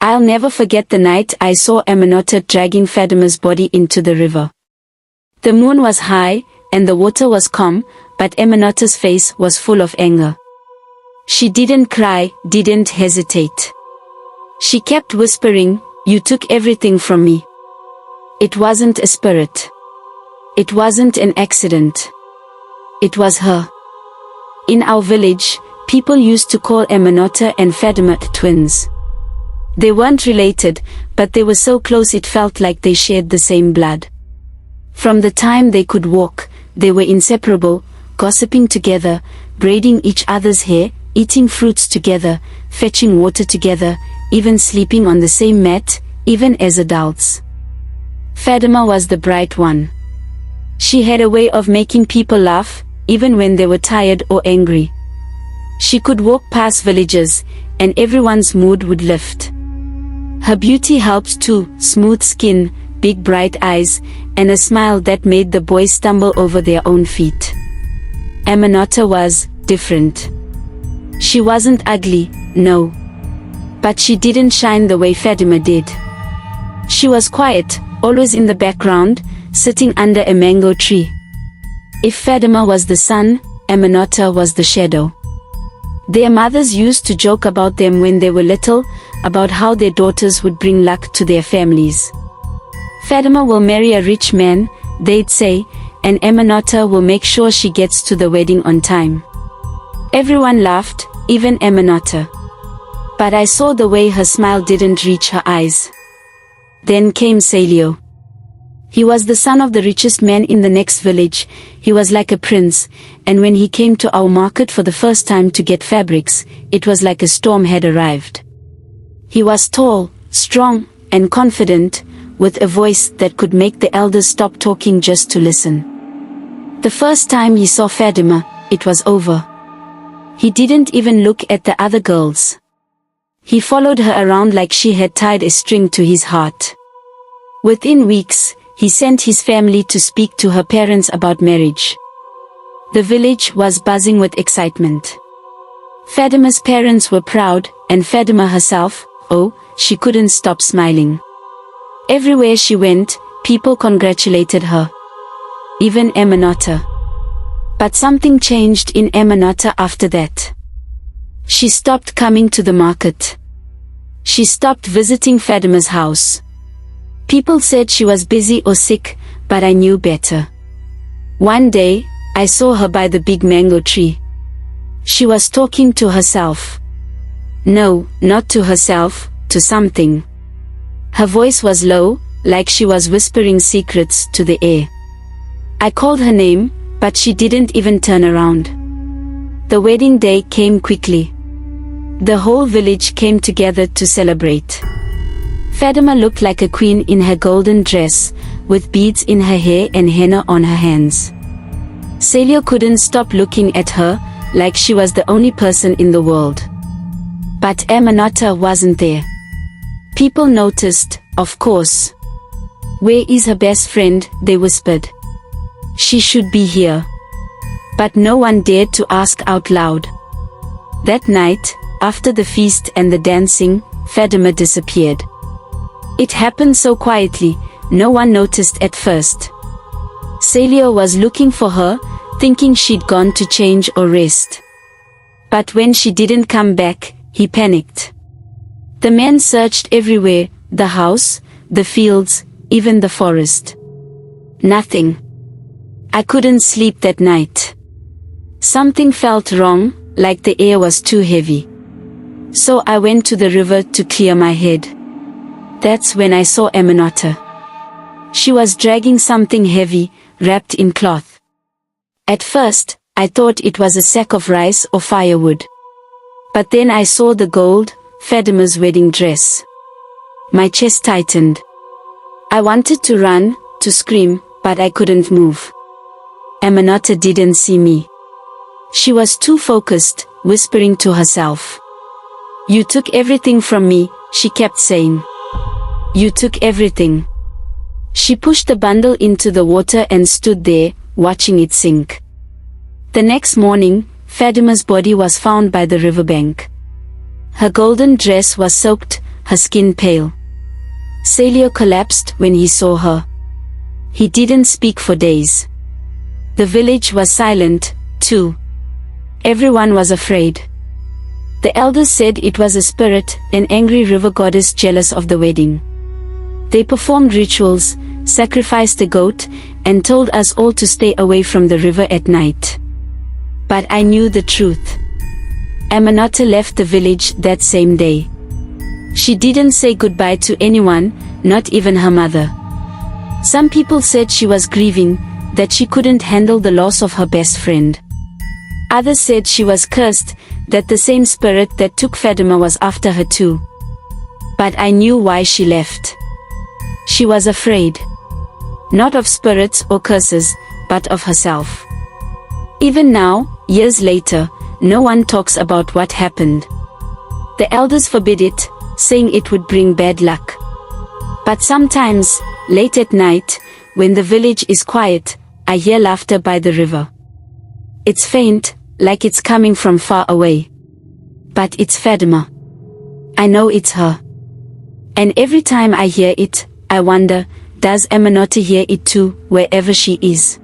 I'll never forget the night I saw Aminata dragging Fadima's body into the river. The moon was high, and the water was calm, but Aminata's face was full of anger. She didn't cry, didn't hesitate. She kept whispering, "You took everything from me. It wasn't a spirit. It wasn't an accident. It was her." In our village, people used to call Aminata and Fadima twins. They weren't related, but they were so close it felt like they shared the same blood. From the time they could walk, they were inseparable, gossiping together, braiding each other's hair, eating fruits together, fetching water together, even sleeping on the same mat, even as adults. Fadima was the bright one. She had a way of making people laugh, even when they were tired or angry. She could walk past villages, and everyone's mood would lift. Her beauty helped too: smooth skin, big bright eyes, and a smile that made the boys stumble over their own feet. Aminata was different. She wasn't ugly, no. But she didn't shine the way Fadima did. She was quiet, always in the background, sitting under a mango tree. If Fadima was the sun, Aminata was the shadow. Their mothers used to joke about them when they were little, about how their daughters would bring luck to their families. Fadima will marry a rich man, they'd say, and Aminata will make sure she gets to the wedding on time. Everyone laughed, even Aminata. But I saw the way her smile didn't reach her eyes. Then came Celio. He was the son of the richest man in the next village. He was like a prince, and when he came to our market for the first time to get fabrics, it was like a storm had arrived. He was tall, strong, and confident, with a voice that could make the elders stop talking just to listen. The first time he saw Fadima, it was over. He didn't even look at the other girls. He followed her around like she had tied a string to his heart. Within weeks, he sent his family to speak to her parents about marriage. The village was buzzing with excitement. Fadima's parents were proud, and Fadima herself, oh, she couldn't stop smiling. Everywhere she went, people congratulated her. Even Aminata. But something changed in Aminata after that. She stopped coming to the market. She stopped visiting Fadima's house. People said she was busy or sick, but I knew better. One day, I saw her by the big mango tree. She was talking to herself. No, not to herself, to something. Her voice was low, like she was whispering secrets to the air. I called her name, but she didn't even turn around. The wedding day came quickly. The whole village came together to celebrate. Fadima looked like a queen in her golden dress, with beads in her hair and henna on her hands. Celio couldn't stop looking at her, like she was the only person in the world. But Aminata wasn't there. People noticed, of course. "Where is her best friend?" they whispered. "She should be here." But no one dared to ask out loud. That night, after the feast and the dancing, Fadima disappeared. It happened so quietly, no one noticed at first. Celio was looking for her, thinking she'd gone to change or rest. But when she didn't come back, he panicked. The men searched everywhere, the house, the fields, even the forest. Nothing. I couldn't sleep that night. Something felt wrong, like the air was too heavy. So I went to the river to clear my head. That's when I saw Aminata. She was dragging something heavy, wrapped in cloth. At first, I thought it was a sack of rice or firewood. But then I saw the gold, Fadima's wedding dress. My chest tightened. I wanted to run, to scream, but I couldn't move. Aminata didn't see me. She was too focused, whispering to herself. "You took everything from me," she kept saying. "You took everything." She pushed the bundle into the water and stood there, watching it sink. The next morning, Fadima's body was found by the riverbank. Her golden dress was soaked, her skin pale. Celio collapsed when he saw her. He didn't speak for days. The village was silent, too. Everyone was afraid. The elders said it was a spirit, an angry river goddess jealous of the wedding. They performed rituals, sacrificed a goat, and told us all to stay away from the river at night. But I knew the truth. Aminata left the village that same day. She didn't say goodbye to anyone, not even her mother. Some people said she was grieving, that she couldn't handle the loss of her best friend. Others said she was cursed, that the same spirit that took Fadima was after her too. But I knew why she left. She was afraid. Not of spirits or curses, but of herself. Even now, years later, no one talks about what happened. The elders forbid it, saying it would bring bad luck. But sometimes, late at night, when the village is quiet, I hear laughter by the river. It's faint, like it's coming from far away. But it's Fadima. I know it's her. And every time I hear it, I wonder, does Aminata hear it too, wherever she is?